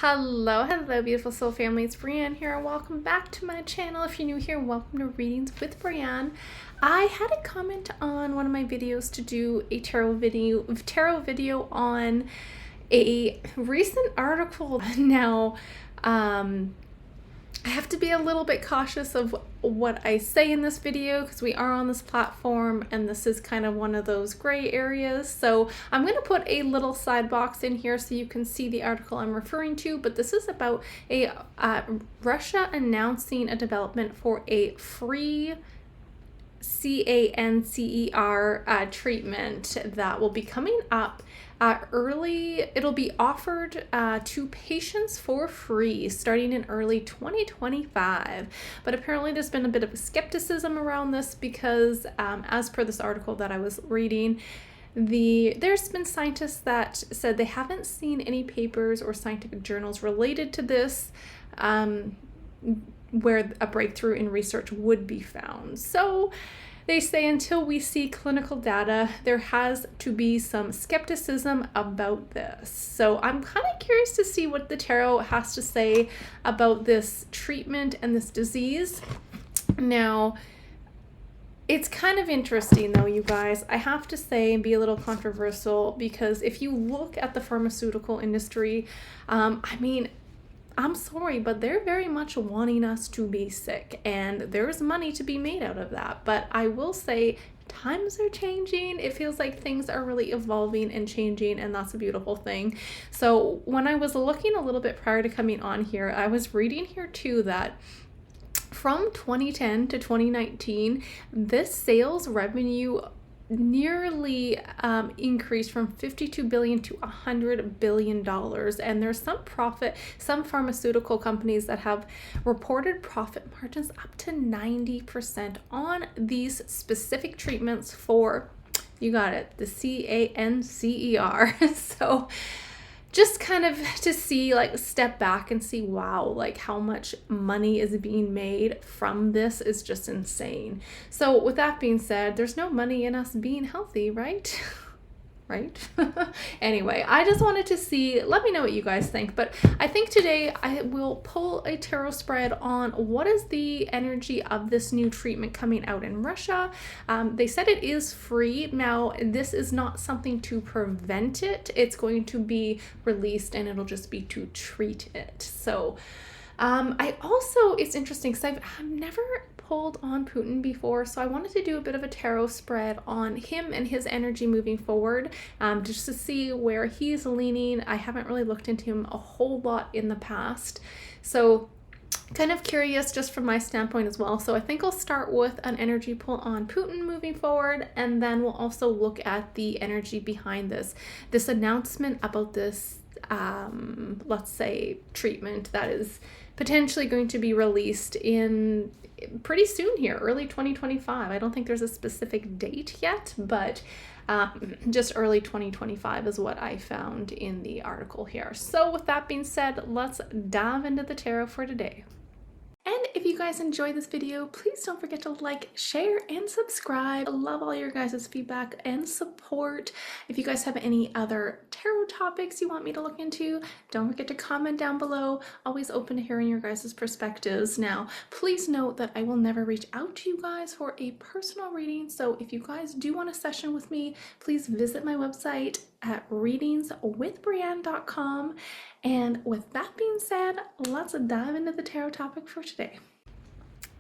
Hello, beautiful soul family. It's Breanne here, and welcome back to my channel. If you're new here, welcome to Readings with Breanne. I had a comment on one of my videos to do a tarot video on a recent article. Now, I have to be a little bit cautious of what I say in this video because we are on this platform and this is kind of one of those gray areas. So I'm going to put a little side box in here so you can see the article I'm referring to, but this is about a Russia announcing a development for a free cancer treatment that will be coming up it'll be offered to patients for free starting in early 2025. But apparently there's been a bit of skepticism around this because as per this article that I was reading, there's been scientists that said they haven't seen any papers or scientific journals related to this where a breakthrough in research would be found. So they say until we see clinical data, there has to be some skepticism about this. So I'm kind of curious to see what the tarot has to say about this treatment and this disease. Now, it's kind of interesting though, you guys. I have to say and be a little controversial because if you look at the pharmaceutical industry, I'm sorry, but they're very much wanting us to be sick, and there's money to be made out of that. But I will say times are changing. It feels like things are really evolving and changing, and that's a beautiful thing. So when I was looking a little bit prior to coming on here, I was reading here too that from 2010 to 2019, this sales revenue nearly increased from 52 billion to 100 billion dollars, and there's some pharmaceutical companies that have reported profit margins up to 90% on these specific treatments for, you got it, the cancer. So just kind of to see, like, step back and see, wow, like how much money is being made from this is just insane. So with that being said, there's no money in us being healthy, right? Right? Anyway, I just wanted to see, let me know what you guys think. But I think today I will pull a tarot spread on what is the energy of this new treatment coming out in Russia. They said it is free. Now, this is not something to prevent it. It's going to be released and it'll just be to treat it. So it's interesting because I've never pulled on Putin before, so I wanted to do a bit of a tarot spread on him and his energy moving forward, just to see where he's leaning. I haven't really looked into him a whole lot in the past, so kind of curious just from my standpoint as well. So I think I'll start with an energy pull on Putin moving forward, and then we'll also look at the energy behind this announcement about this let's say treatment that is potentially going to be released in pretty soon here, early 2025. I don't think there's a specific date yet, but just early 2025 is what I found in the article here. So with that being said, let's dive into the tarot for today. And if you guys enjoyed this video, please don't forget to like, share, and subscribe. I love all your guys' feedback and support. If you guys have any other tarot topics you want me to look into, don't forget to comment down below. Always open to hearing your guys' perspectives. Now, please note that I will never reach out to you guys for a personal reading. So if you guys do want a session with me, please visit my website at readingswithbreanne.com. And with that being said, let's dive into the tarot topic for today.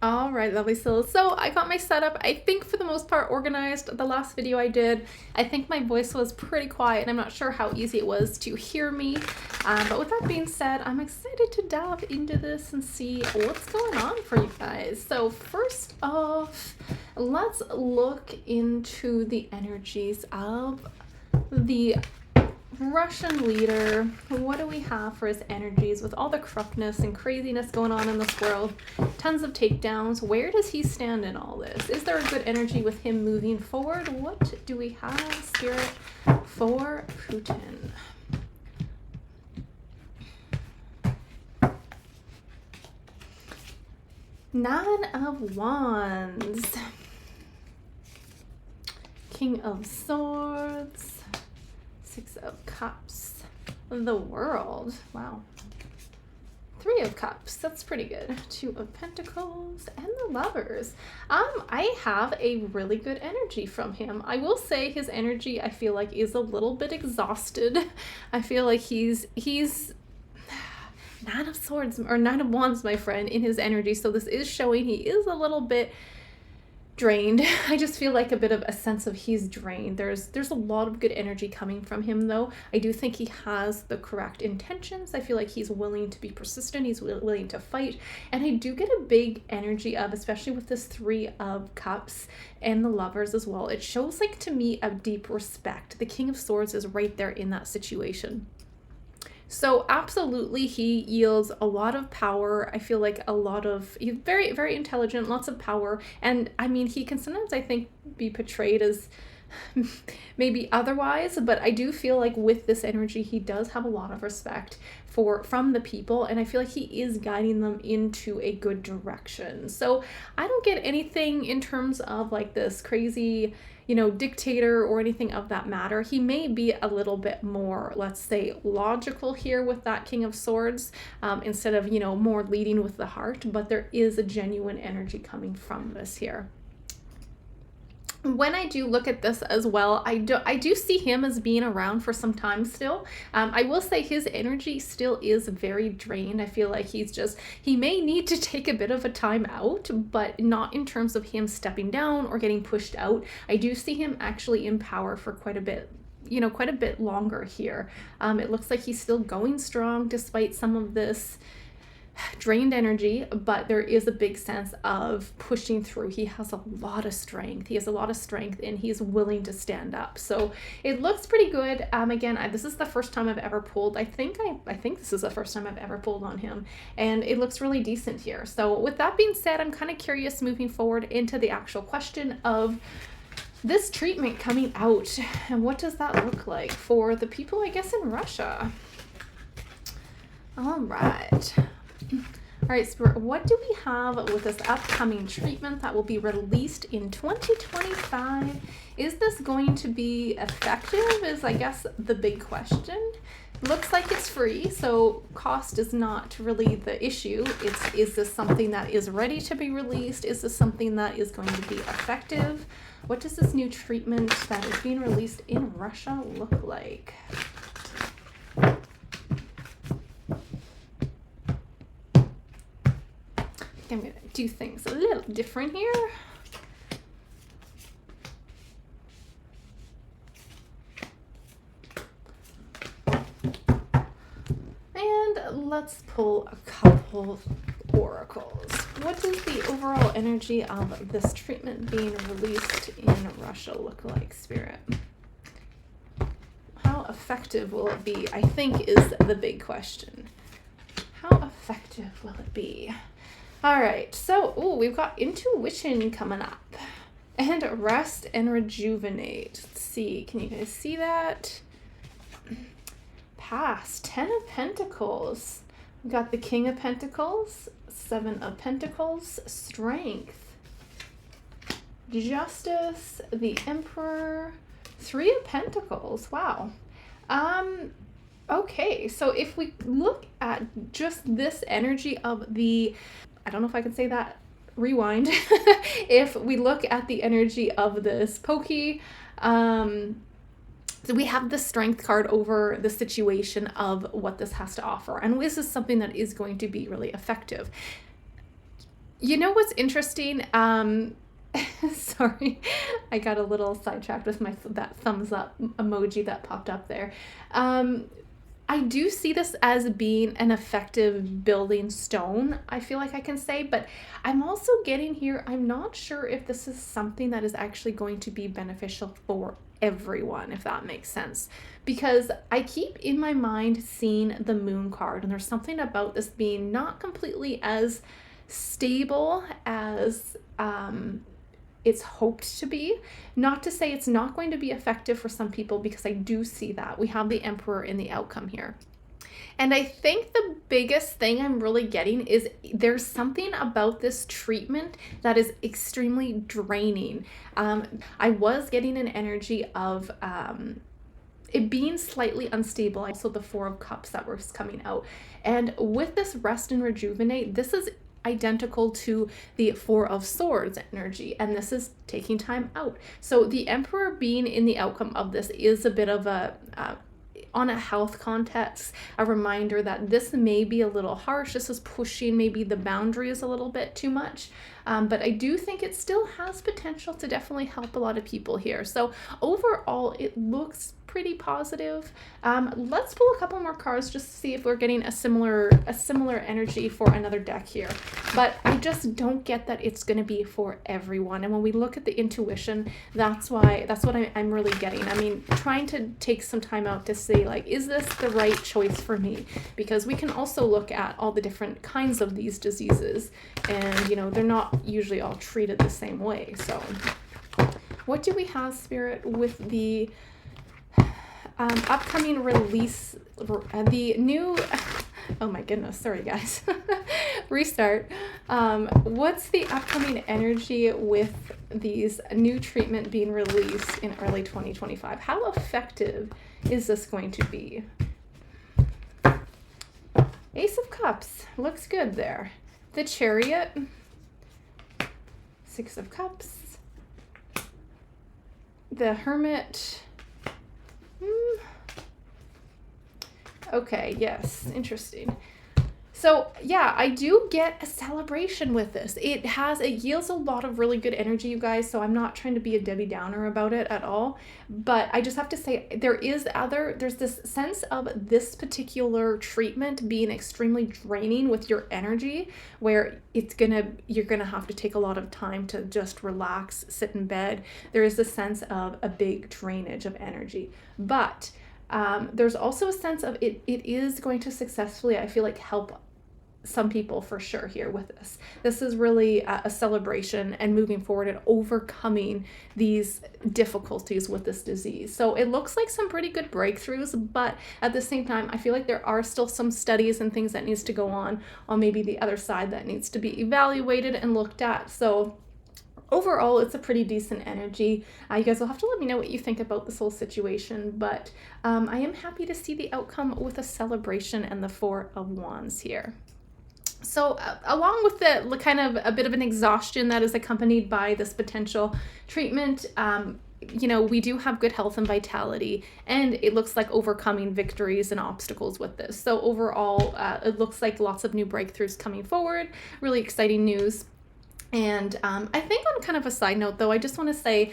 All right, lovely souls. So I got my setup, I think for the most part, organized. The last video I did, I think my voice was pretty quiet, and I'm not sure how easy it was to hear me. But with that being said, I'm excited to dive into this and see what's going on for you guys. So first off, let's look into the energies of the Russian leader. What do we have for his energies with all the corruptness and craziness going on in this world? Tons of takedowns. Where does he stand in all this? Is there a good energy with him moving forward? What do we have, Spirit, for Putin? Nine of Wands. King of Swords. Six of Cups. The World. Wow. Three of Cups. That's pretty good. Two of Pentacles and the Lovers. I have a really good energy from him. I will say his energy, I feel like, is a little bit exhausted. I feel like he's Nine of Swords or Nine of Wands, my friend, in his energy. So this is showing he is a little bit drained. I just feel like a bit of a sense of he's drained. There's a lot of good energy coming from him, though. I do think he has the correct intentions. I feel like he's willing to be persistent. He's willing to fight. And I do get a big energy of, especially with this Three of Cups and the Lovers as well, it shows like to me a deep respect. The King of Swords is right there in that situation. So absolutely, he yields a lot of power. I feel like he's very, very intelligent, lots of power. And I mean, he can sometimes, I think, be portrayed as maybe otherwise, but I do feel like with this energy, he does have a lot of respect from the people. And I feel like he is guiding them into a good direction. So I don't get anything in terms of like this crazy, dictator or anything of that matter. He may be a little bit more, let's say, logical here with that King of Swords, instead of, more leading with the heart, but there is a genuine energy coming from this here. When I do look at this as well, I do see him as being around for some time still. I will say his energy still is very drained. I feel like he may need to take a bit of a time out, but not in terms of him stepping down or getting pushed out. I do see him actually in power for quite a bit longer here. It looks like he's still going strong despite some of this drained energy, but there is a big sense of pushing through. He has a lot of strength. And he's willing to stand up. So it looks pretty good. Again, this is the first time I've ever pulled. I think this is the first time I've ever pulled on him, and it looks really decent here. So with that being said, I'm kind of curious moving forward into the actual question of this treatment coming out, and what does that look like for the people, I guess, in Russia. All right. All right, Spirit, what do we have with this upcoming treatment that will be released in 2025? Is this going to be effective is, I guess, the big question. Looks like it's free, so cost is not really the issue. Is this something that is ready to be released? Is this something that is going to be effective? What does this new treatment that is being released in Russia look like? I'm going to do things a little different here. And let's pull a couple oracles. What does the overall energy of this treatment being released in Russia look like, Spirit? How effective will it be, I think, is the big question. How effective will it be? All right, so we've got intuition coming up, and rest and rejuvenate. Let's see, can you guys see that? Pass, 10 of Pentacles. We've got the King of Pentacles, 7 of Pentacles, strength, justice, the Emperor, 3 of Pentacles. Wow. Okay, so if we look at just this energy of the, I don't know if I can say that, rewind. If we look at the energy of this pokey, so we have the strength card over the situation of what this has to offer. And this is something that is going to be really effective. You know what's interesting? Sorry, I got a little sidetracked with that thumbs up emoji that popped up there. I do see this as being an effective building stone, I feel like I can say, but I'm also getting here, I'm not sure if this is something that is actually going to be beneficial for everyone, if that makes sense. Because I keep in my mind seeing the Moon card, and there's something about this being not completely as stable as it's hoped to be. Not to say it's not going to be effective for some people, because I do see that. We have the Emperor in the outcome here. And I think the biggest thing I'm really getting is there's something about this treatment that is extremely draining. I was getting an energy of it being slightly unstable. Also the Four of Cups that was coming out. And with this rest and rejuvenate, this is identical to the Four of Swords energy, and this is taking time out. So the Emperor being in the outcome of this is a bit of a on a health context, a reminder that this may be a little harsh. This is pushing maybe the boundaries a little bit too much. But I do think it still has potential to definitely help a lot of people here. So overall, it looks pretty positive. Let's pull a couple more cards just to see if we're getting a similar energy for another deck here. But I just don't get that it's going to be for everyone. And when we look at the intuition, that's what I'm really getting. I mean, trying to take some time out to say, like, is this the right choice for me? Because we can also look at all the different kinds of these diseases, and, you know, they're not usually all treated the same way. So what do we have, Spirit, with the upcoming release, the new, oh my goodness, sorry guys, restart. What's the upcoming energy with these new treatment being released in early 2025? How effective is this going to be? Ace of Cups, looks good there. The Chariot, Six of Cups, the Hermit. Okay, yes, interesting. So yeah, I do get a celebration with this. It yields a lot of really good energy, you guys, so I'm not trying to be a Debbie Downer about it at all. But I just have to say, there's this sense of this particular treatment being extremely draining with your energy, where you're gonna have to take a lot of time to just relax, sit in bed. There is a sense of a big drainage of energy. But there's also a sense of it is going to successfully, I feel like, help some people for sure here with this. This is really a celebration and moving forward and overcoming these difficulties with this disease. So it looks like some pretty good breakthroughs, but at the same time, I feel like there are still some studies and things that needs to go on maybe the other side that needs to be evaluated and looked at. So overall, it's a pretty decent energy. You guys will have to let me know what you think about this whole situation, but I am happy to see the outcome with a celebration and the Four of Wands here. So along with the kind of a bit of an exhaustion that is accompanied by this potential treatment, you know, we do have good health and vitality, and it looks like overcoming victories and obstacles with this. So overall, it looks like lots of new breakthroughs coming forward, really exciting news. And I think on kind of a side note, though, I just want to say,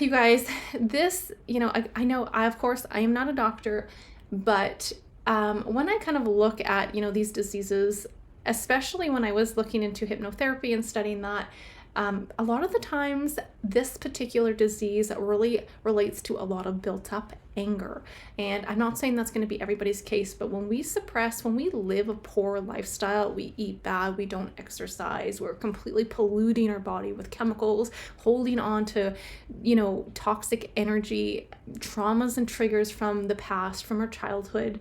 you guys, this, you know, I know, of course, I am not a doctor, but when I kind of look at, you know, these diseases, especially when I was looking into hypnotherapy and studying that, a lot of the times this particular disease really relates to a lot of built up anger. And I'm not saying that's going to be everybody's case, but when we suppress, when we live a poor lifestyle, we eat bad, we don't exercise, we're completely polluting our body with chemicals, holding on to, you know, toxic energy, traumas and triggers from the past, from our childhood.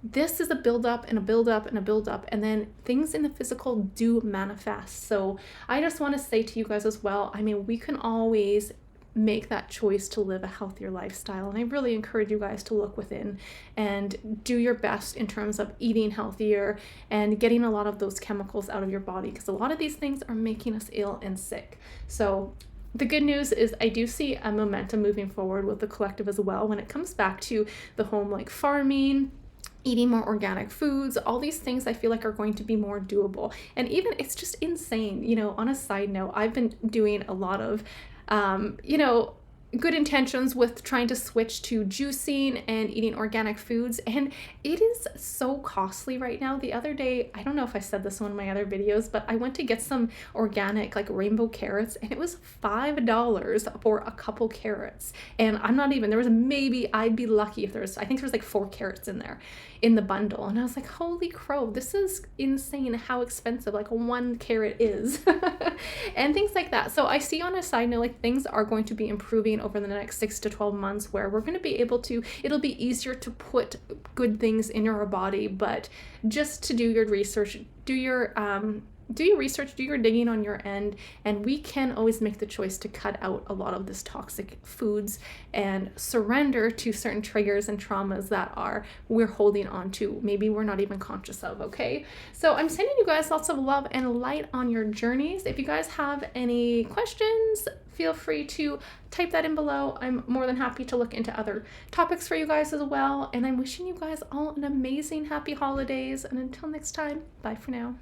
This is a buildup and a buildup and a buildup, and then things in the physical do manifest. So I just want to say to you guys as well, I mean, we can always make that choice to live a healthier lifestyle. And I really encourage you guys to look within and do your best in terms of eating healthier and getting a lot of those chemicals out of your body, because a lot of these things are making us ill and sick. So the good news is I do see a momentum moving forward with the collective as well when it comes back to the home, like farming, eating more organic foods, all these things I feel like are going to be more doable. And even it's just insane, you know, on a side note, I've been doing a lot of, you know, good intentions with trying to switch to juicing and eating organic foods, and it is so costly right now. The other day, I don't know if I said this in one of my other videos, but I went to get some organic like rainbow carrots, and it was $5 for a couple carrots. And I'm not even, there was maybe, I'd be lucky if I think there was like 4 carrots in there in the bundle, and I was like, holy crow, this is insane how expensive like 1 carrot is. And things like that. So I see on a side note, like things are going to be improving over the next 6 to 12 months, where we're going to be able to, it'll be easier to put good things in your body, but just to do your research, do your do your research, do your digging on your end, and we can always make the choice to cut out a lot of this toxic foods and surrender to certain triggers and traumas that we're holding on to. Maybe we're not even conscious of, okay? So I'm sending you guys lots of love and light on your journeys. If you guys have any questions, feel free to type that in below. I'm more than happy to look into other topics for you guys as well. And I'm wishing you guys all an amazing, happy holidays. And until next time, bye for now.